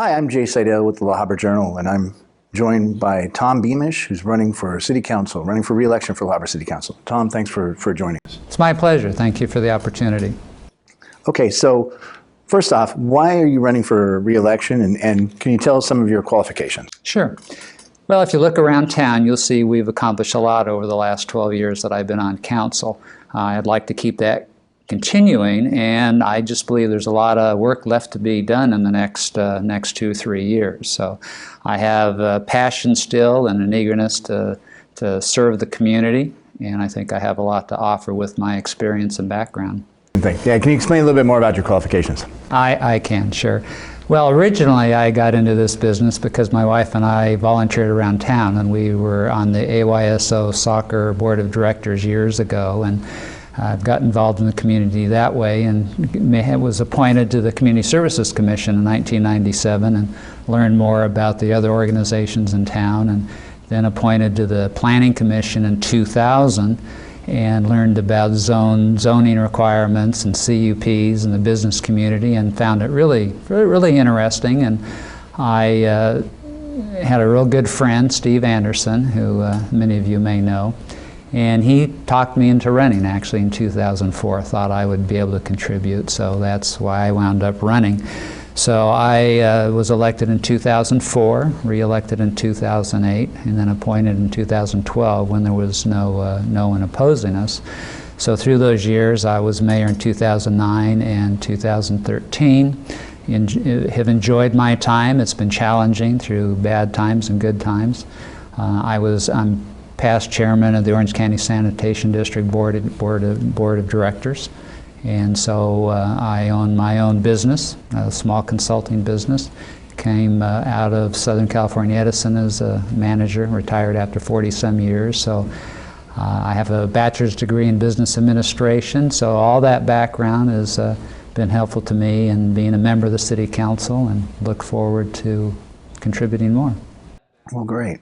Hi, I'm Jay Seidel with the Habra Journal, and I'm joined by Tom Beamish, who's running for City Council, running for re-election for Habra City Council. Tom, thanks for joining us. It's my pleasure. Thank you for the opportunity. Okay, so first off, why are you running for re-election, and can you tell us some of your qualifications? Sure. Well, if you look around town, you'll see we've accomplished a lot over the last 12 years that I've been on council. I'd like to keep that continuing, and I just believe there's a lot of work left to be done in the next 2-3 years. So I have a passion still and an eagerness to serve the community, and I think I have a lot to offer with my experience and background. Yeah, can you explain a little bit more about your qualifications? I can, sure. Well, originally I got into this business because my wife and I volunteered around town, and we were on the AYSO soccer board of directors years ago, and I've got involved in the community that way, and was appointed to the Community Services Commission in 1997 and learned more about the other organizations in town, and then appointed to the Planning Commission in 2000 and learned about zoning requirements and CUPs and the business community, and found it really interesting. And I had a real good friend, Steve Anderson, who many of you may know, and he talked me into running actually in 2004. Thought I would be able to contribute, so that's why I wound up running. So I was elected in 2004, re-elected in 2008, and then appointed in 2012 when there was no one opposing us. So through those years, I was mayor in 2009 and 2013. Have enjoyed my time. It's been challenging through bad times and good times. I'm past chairman of the Orange County Sanitation District Board of Directors. And so I own my own business, a small consulting business. Came out of Southern California Edison as a manager, retired after 40-some years. So I have a bachelor's degree in business administration. So all that background has been helpful to me in being a member of the City Council, and look forward to contributing more. Well, great.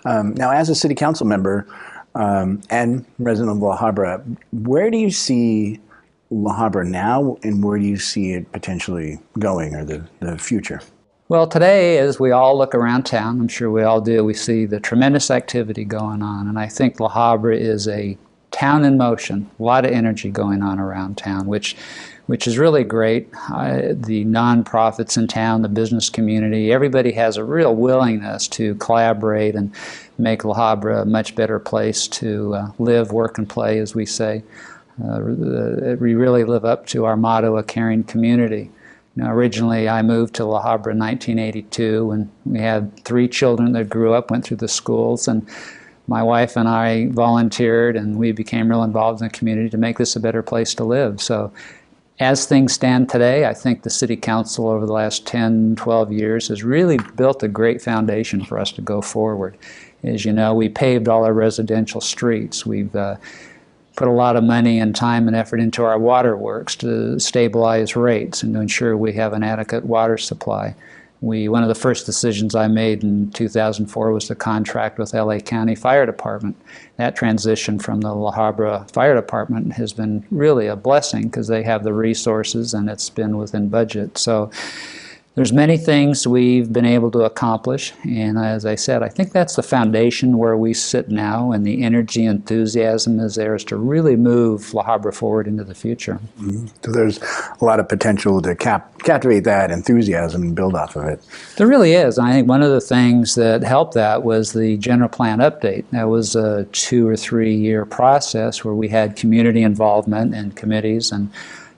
Now, as a City Council member and resident of La Habra, where do you see La Habra now, and where do you see it potentially going, or the future? Well, today, as we all look around town, I'm sure we all do, we see the tremendous activity going on, and I think La Habra is a town in motion, a lot of energy going on around town, which is really great. The nonprofits in town, the business community, everybody has a real willingness to collaborate and make La Habra a much better place to live, work, and play, as we say. We really live up to our motto, a caring community. Now, originally I moved to La Habra in 1982, and we had 3 children that grew up, went through the schools, and my wife and I volunteered, and we became real involved in the community to make this a better place to live. So as things stand today, I think the City Council over the last 10, 12 years has really built a great foundation for us to go forward. As you know, we paved all our residential streets. We've put a lot of money and time and effort into our waterworks to stabilize rates and to ensure we have an adequate water supply. One of the first decisions I made in 2004 was to contract with LA County Fire Department. That transition from the La Habra Fire Department has been really a blessing, because they have the resources and it's been within budget. So there's many things we've been able to accomplish, and as I said, I think that's the foundation where we sit now, and the energy, enthusiasm is there is to really move La Habra forward into the future. Mm-hmm. So there's a lot of potential to captivate that enthusiasm and build off of it. There really is, and I think one of the things that helped that was the general plan update. That was a 2 or 3 year process where we had community involvement and committees, and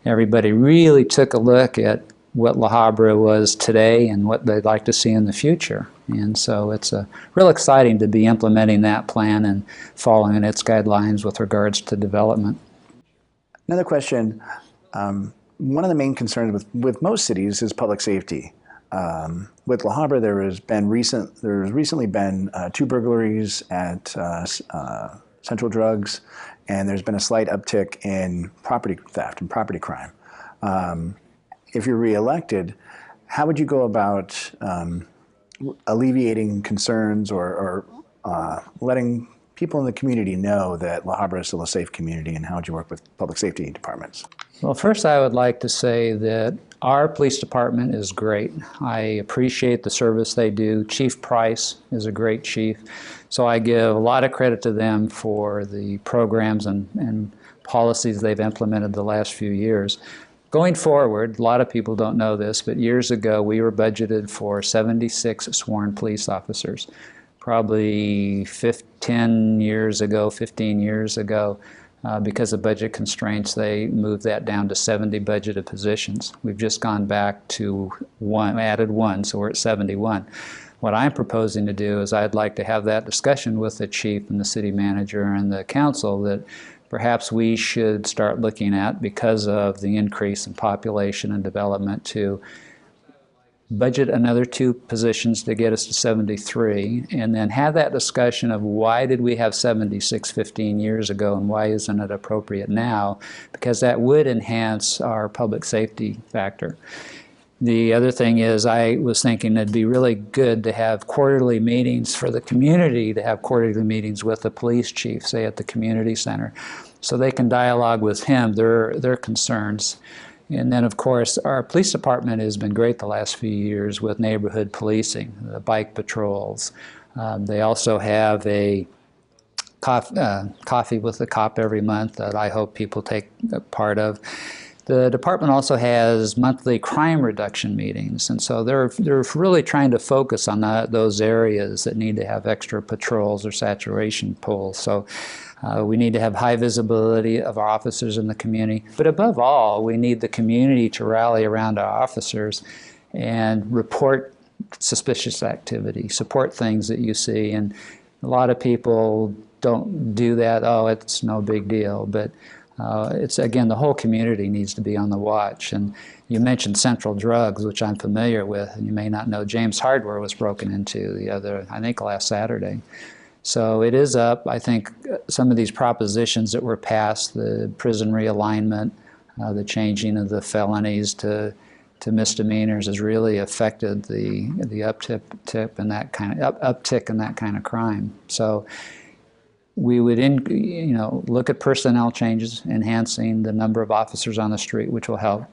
everybody really took a look at what La Habra was today and what they'd like to see in the future. And so it's real exciting to be implementing that plan and following its guidelines with regards to development. Another question, one of the main concerns with most cities is public safety. With La Habra, there's recently been 2 burglaries at Central Drugs, and there's been a slight uptick in property theft and property crime. If you're reelected, how would you go about alleviating concerns or letting people in the community know that La Habra is still a safe community, and how would you work with public safety departments? Well, first I would like to say that our police department is great. I appreciate the service they do. Chief Price is a great chief, so I give a lot of credit to them for the programs and policies they've implemented the last few years. Going forward, a lot of people don't know this, but years ago we were budgeted for 76 sworn police officers. Probably 15 years ago, because of budget constraints, they moved that down to 70 budgeted positions. We've just gone back to one, added one, so we're at 71. What I'm proposing to do is I'd like to have that discussion with the chief and the city manager and the council that perhaps we should start looking at, because of the increase in population and development, to budget another 2 positions to get us to 73, and then have that discussion of why did we have 76 15 years ago and why isn't it appropriate now, because that would enhance our public safety factor. The other thing is, I was thinking it'd be really good to have quarterly meetings for the community, to have quarterly meetings with the police chief, say at the community center, so they can dialogue with him their concerns. And then, of course, our police department has been great the last few years with neighborhood policing, the bike patrols. They also have a coffee with the cop every month that I hope people take a part of. The department also has monthly crime reduction meetings, and so they're really trying to focus on those areas that need to have extra patrols or saturation pulls. So we need to have high visibility of our officers in the community, but above all, we need the community to rally around our officers and report suspicious activity, support things that you see. And a lot of people don't do that. Oh, it's no big deal, but it's, again, the whole community needs to be on the watch. And you mentioned Central Drugs, which I'm familiar with, and you may not know James Hardware was broken into I think last Saturday. So it is up. I think some of these propositions that were passed, the prison realignment, the changing of the felonies to misdemeanors, has really affected the uptick in that kind of crime. So we would look at personnel changes, enhancing the number of officers on the street, which will help.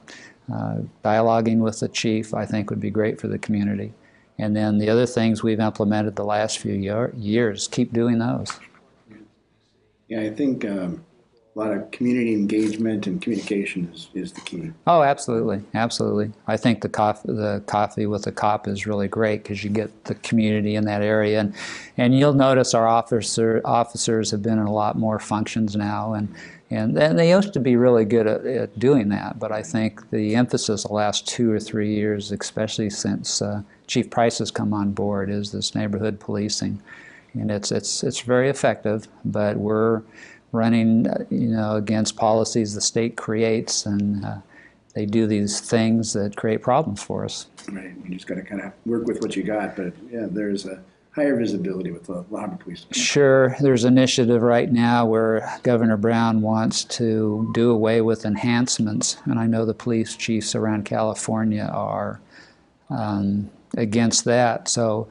Dialoguing with the chief, I think, would be great for the community. And then the other things we've implemented the last few years, keep doing those. Yeah, I think a lot of community engagement and communication is the key. Oh, absolutely, absolutely. I think the coffee with the cop is really great, because you get the community in that area, and you'll notice our officers have been in a lot more functions now, and they used to be really good at doing that. But I think the emphasis the last 2 or 3 years, especially since Chief Price has come on board, is this neighborhood policing, and it's very effective. But we're running, against policies the state creates, and they do these things that create problems for us. Right. You just got to kind of work with what you got. But yeah, there's a higher visibility with the La Habra Police Department. Sure. There's an initiative right now where Governor Brown wants to do away with enhancements, and I know the police chiefs around California are against that. So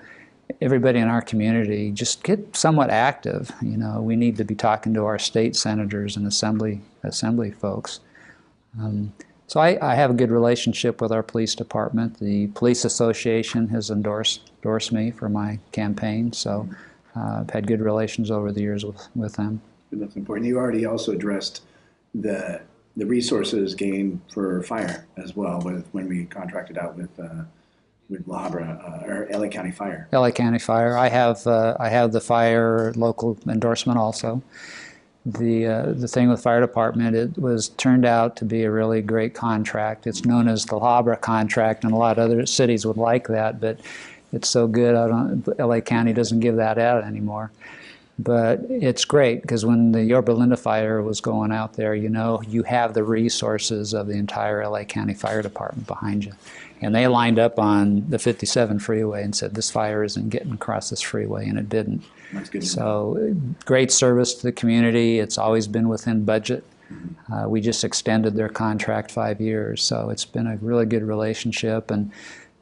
everybody in our community, just get somewhat active. We need to be talking to our state senators and assembly folks. So I have a good relationship with our police department. The Police Association has endorsed me for my campaign, so I've had good relations over the years with them. That's important. You already also addressed the resources gained for fire as well, when we contracted out with La Habra, or LA County Fire. LA County Fire. I have the fire local endorsement also. The thing with fire department, it turned out to be a really great contract. It's known as the Habra contract, and a lot of other cities would like that, but it's so good, LA County doesn't give that out anymore. But it's great, because when the Yorba Linda fire was going out there, you have the resources of the entire LA County Fire Department behind you. And they lined up on the 57 freeway and said, this fire isn't getting across this freeway, and it didn't. That's good. So great service to the community. It's always been within budget. We just extended their contract 5 years, so it's been a really good relationship. And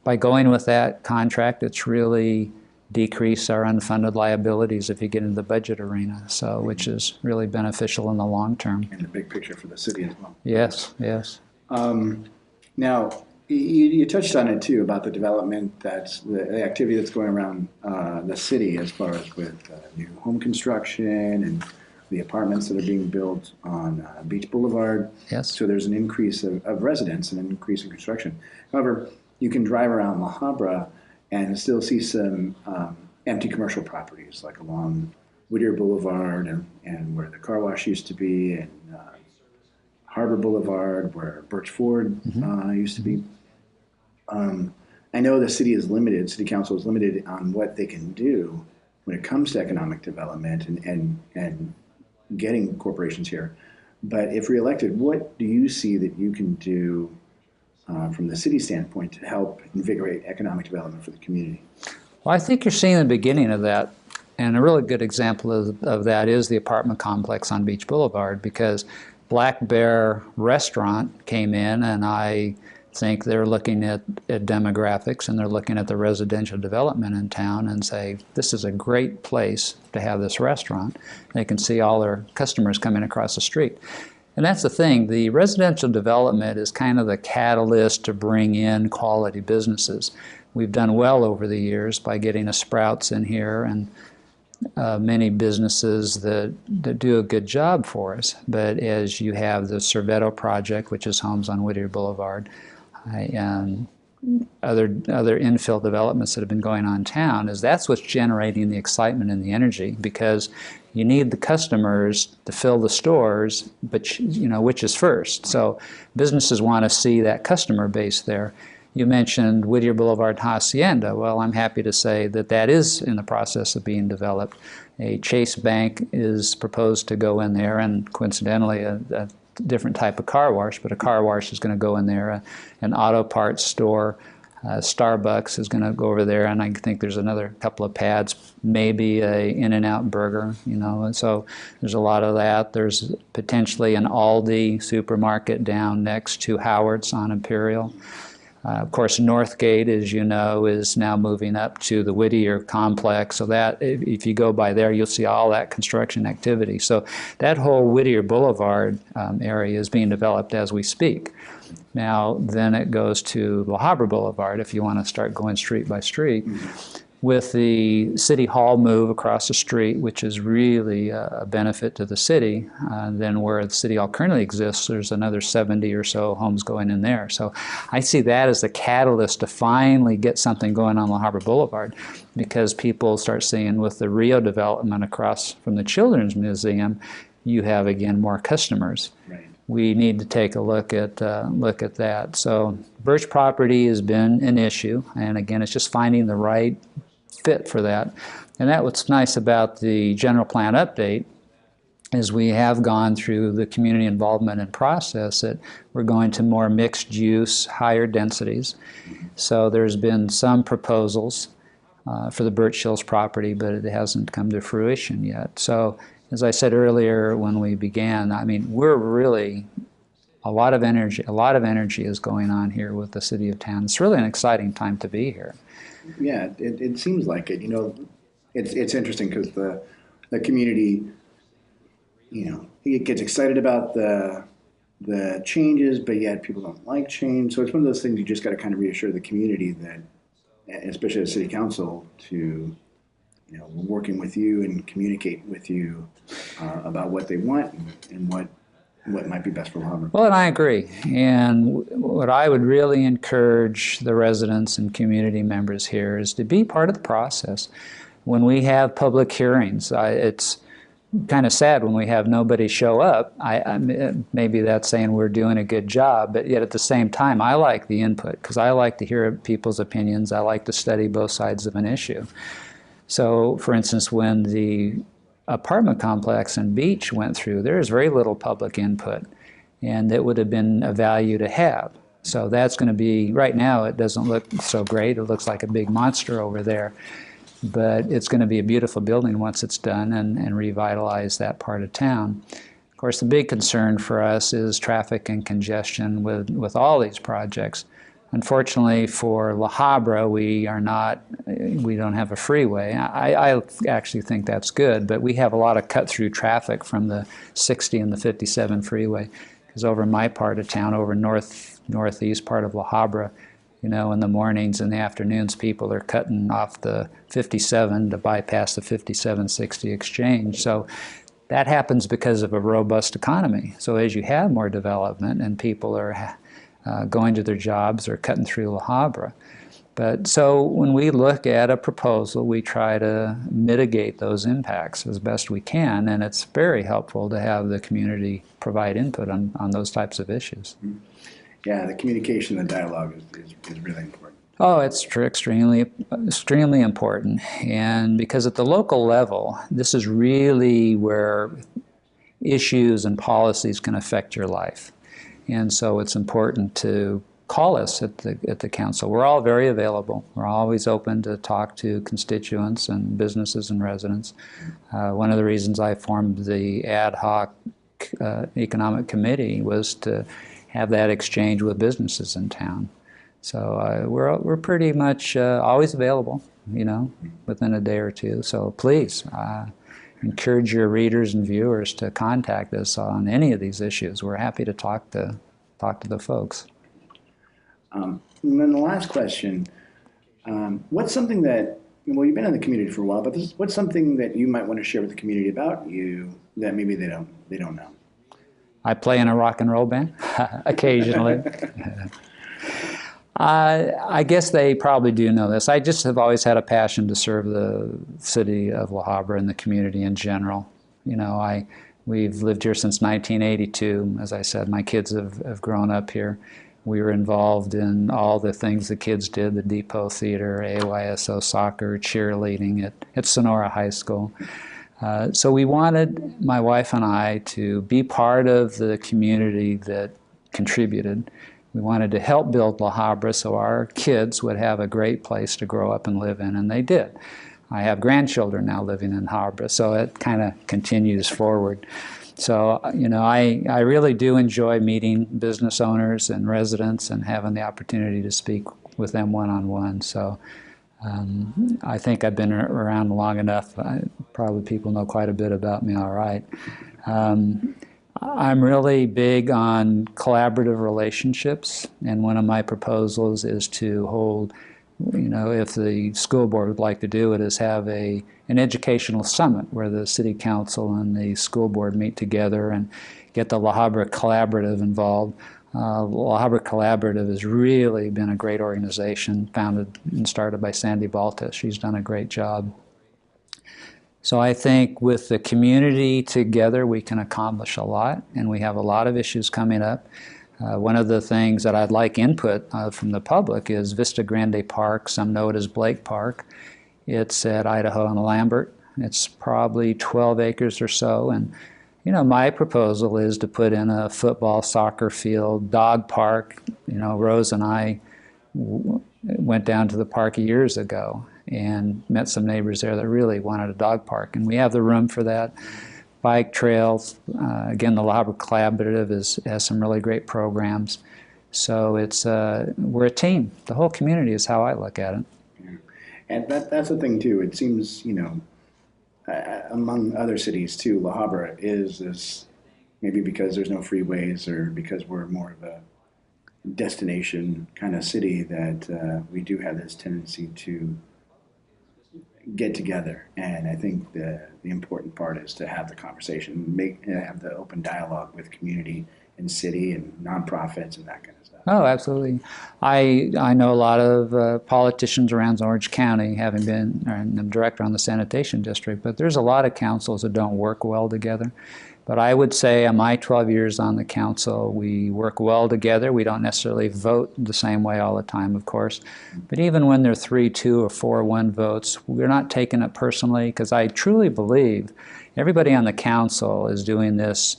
by going with that contract, it's really decrease our unfunded liabilities if you get into the budget arena, so which is really beneficial in the long term. And the big picture for the city as well. Yes, yes. Now, you touched on it too about the development the activity that's going around the city as far as with new home construction and the apartments that are being built on Beach Boulevard. Yes. So there's an increase of residents and an increase in construction. However, you can drive around La Habra and still see some empty commercial properties, like along Whittier Boulevard and where the car wash used to be, and Harbor Boulevard, where Birch Ford used to be. I know the city is limited, city council is limited on what they can do when it comes to economic development and getting corporations here. But if reelected, what do you see that you can do from the city standpoint to help invigorate economic development for the community? Well, I think you're seeing the beginning of that, and a really good example of that is the apartment complex on Beach Boulevard, because Black Bear Restaurant came in, and I think they're looking at demographics, and they're looking at the residential development in town and say, this is a great place to have this restaurant. They can see all their customers coming across the street. And that's the thing, the residential development is kind of the catalyst to bring in quality businesses. We've done well over the years by getting a Sprouts in here and many businesses that do a good job for us. But as you have the Cerveto project, which is homes on Whittier Boulevard, and other infill developments that have been going on in town, that's what's generating the excitement and the energy, because you need the customers to fill the stores, but which is first. So businesses want to see that customer base there. You mentioned Whittier Boulevard Hacienda. Well, I'm happy to say that is in the process of being developed. A Chase Bank is proposed to go in there, and coincidentally a different type of car wash, but a car wash is going to go in there. An auto parts store, Starbucks is going to go over there, and I think there's another couple of pads, maybe a In-N-Out burger, and so there's a lot of that. There's potentially an Aldi supermarket down next to Howard's on Imperial. Of course, Northgate, as you know, is now moving up to the Whittier complex. So that, if you go by there, you'll see all that construction activity. So that whole Whittier Boulevard area is being developed as we speak. Now, then it goes to La Habra Boulevard, if you want to start going street by street. With the City Hall move across the street, which is really a benefit to the city, then where the City Hall currently exists, there's another 70 or so homes going in there. So I see that as the catalyst to finally get something going on La Habra Boulevard, because people start seeing with the Rio development across from the Children's Museum, you have, again, more customers. Right. We need to take a look at that. So Birch property has been an issue, and again, it's just finding the right fit for that. And that's what's nice about the general plan update, is we have gone through the community involvement and process that we're going to more mixed use, higher densities. So there's been some proposals for the Birch Hills property, but it hasn't come to fruition yet. So as I said earlier when we began, I mean, we're really, a lot of energy is going on here with the city of town. It's really an exciting time to be here. Yeah, it seems like it. It's interesting because the community, it gets excited about the changes, but yet people don't like change. So it's one of those things you just got to kind of reassure the community that, especially as city council, to we're working with you and communicate with you about what they want and what might be best for La Habra. Well, and I agree. And what I would really encourage the residents and community members here is to be part of the process. When we have public hearings, it's kind of sad when we have nobody show up. Maybe that's saying we're doing a good job, but yet at the same time, I like the input because I like to hear people's opinions. I like to study both sides of an issue. So, for instance, when the apartment complex in Beach went through, there is very little public input, and it would have been a value to have. So that's going to be, right now it doesn't look so great, it looks like a big monster over there, but it's going to be a beautiful building once it's done and revitalize that part of town. Of course, the big concern for us is traffic and congestion with all these projects. Unfortunately for La Habra, we don't have a freeway. I actually think that's good, but we have a lot of cut-through traffic from the 60 and the 57 freeway. Because over my part of town, over northeast part of La Habra, you know, in the mornings and the afternoons, people are cutting off the 57 to bypass the 5760 exchange. So that happens because of a robust economy. So as you have more development and people are going to their jobs or cutting through La Habra. But so when we look at a proposal, we try to mitigate those impacts as best we can, and it's very helpful to have the community provide input on those types of issues. Yeah, the communication and dialogue is really important. Oh, it's extremely important, and because at the local level, this is really where issues and policies can affect your life. And so it's important to call us at the council. We're all very available. We're always open to talk to constituents and businesses and residents. One of the reasons I formed the ad hoc economic committee was to have that exchange with businesses in town. So we're pretty much always available, you know, within a day or two. So please, encourage your readers and viewers to contact us on any of these issues. We're happy to talk to the folks. And then the last question, what's something that, well, you've been in the community for a while, but what's something that you might want to share with the community about you that maybe they don't know? I play in a rock and roll band occasionally. I guess they probably do know this. I just have always had a passion to serve the city of La Habra and the community in general. You know, we've lived here since 1982. As I said, my kids have grown up here. We were involved in all the things the kids did, the Depot Theater, AYSO soccer, cheerleading at Sonora High School. So we wanted, my wife and I, to be part of the community that contributed. We wanted to help build La Habra so our kids would have a great place to grow up and live in, and they did. I have grandchildren now living in Habra, so it kind of continues forward. So, you know, I really do enjoy meeting business owners and residents and having the opportunity to speak with them one-on-one. So I think I've been around long enough. Probably people know quite a bit about me all right. I'm really big on collaborative relationships, and one of my proposals is to hold, you know, if the school board would like to do it, is have an educational summit where the city council and the school board meet together and get the La Habra Collaborative involved. La Habra Collaborative has really been a great organization, founded and started by Sandy Balta. She's done a great job. So I think with the community together, we can accomplish a lot, and we have a lot of issues coming up. One of the things that I'd like input from the public is Vista Grande Park. Some know it as Blake Park. It's at Idaho and Lambert. It's probably 12 acres or so, and you know, my proposal is to put in a football, soccer field, dog park. You know, Rose and I went down to the park years ago and met some neighbors there that really wanted a dog park, and we have the room for that. Bike trails, again, the La Habra Collaborative has some really great programs. So it's we're a team. The whole community is how I look at it. Yeah. And that's the thing too. It seems, you know, among other cities too, La Habra is this, maybe because there's no freeways or because we're more of a destination kind of city, that we do have this tendency to get together. And I think the important part is to have the conversation, have the open dialogue with community and city and nonprofits and that kind of stuff. Oh, absolutely. I know a lot of politicians around Orange County, having been I'm director on the sanitation district, but there's a lot of councils that don't work well together. But I would say in my 12 years on the council, we work well together. We don't necessarily vote the same way all the time, of course. But even when they're 3-2 or 4-1 votes, we're not taking it personally, because I truly believe everybody on the council is doing this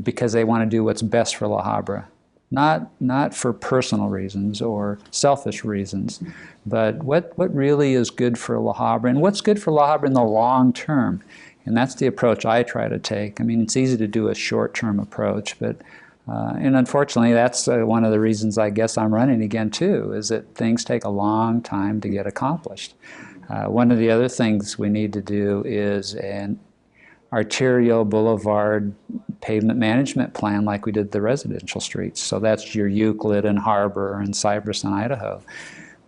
because they want to do what's best for La Habra. Not for personal reasons or selfish reasons, but what really is good for La Habra and what's good for La Habra in the long term. And that's the approach I try to take. I mean, it's easy to do a short-term approach, but And unfortunately, that's one of the reasons I guess I'm running again too, is that things take a long time to get accomplished. One of the other things we need to do is an arterial boulevard pavement management plan like we did the residential streets. So that's your Euclid and Harbor and Cypress and Idaho.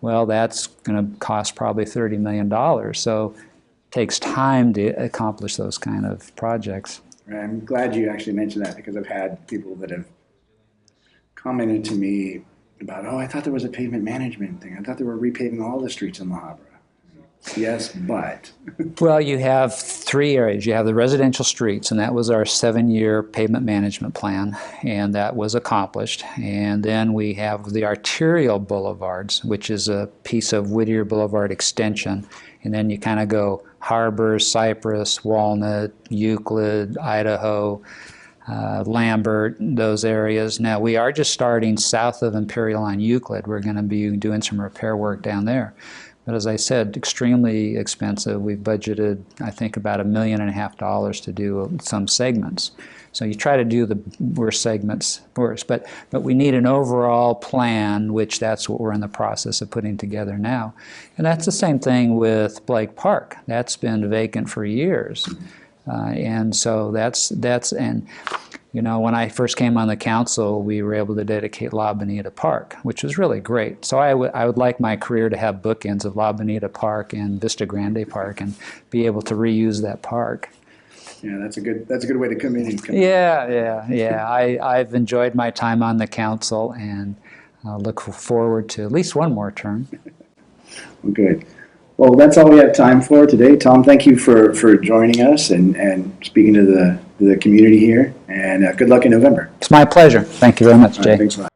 Well, that's going to cost probably $30 million. So it takes time to accomplish those kind of projects. I'm glad you actually mentioned that, because I've had people that have commented to me about, oh, I thought there was a pavement management thing. I thought they were repaving all the streets in La Habra. Yes, but. Well, you have three areas. You have the residential streets, and that was our 7-year pavement management plan, and that was accomplished. And then we have the arterial boulevards, which is a piece of Whittier Boulevard extension. And then you kind of go Harbor, Cypress, Walnut, Euclid, Idaho, Lambert, those areas. Now, we are just starting south of Imperial on Euclid. We're going to be doing some repair work down there. But as I said, extremely expensive. We've budgeted, I think, about $1.5 million to do some segments. So you try to do the worst segments first. But we need an overall plan, which that's what we're in the process of putting together now. And that's the same thing with Blake Park. That's been vacant for years. And so and you know, when I first came on the council, we were able to dedicate La Bonita Park, which was really great. So I would like my career to have bookends of La Bonita Park and Vista Grande Park, and be able to reuse that park. Yeah, that's a good way to come in. Yeah. I've enjoyed my time on the council, and look forward to at least one more term. Well, good. Well, that's all we have time for today. Tom, thank you for joining us and speaking to the community here, and good luck in November. It's my pleasure. Thank you very much, Jay. Thanks a lot.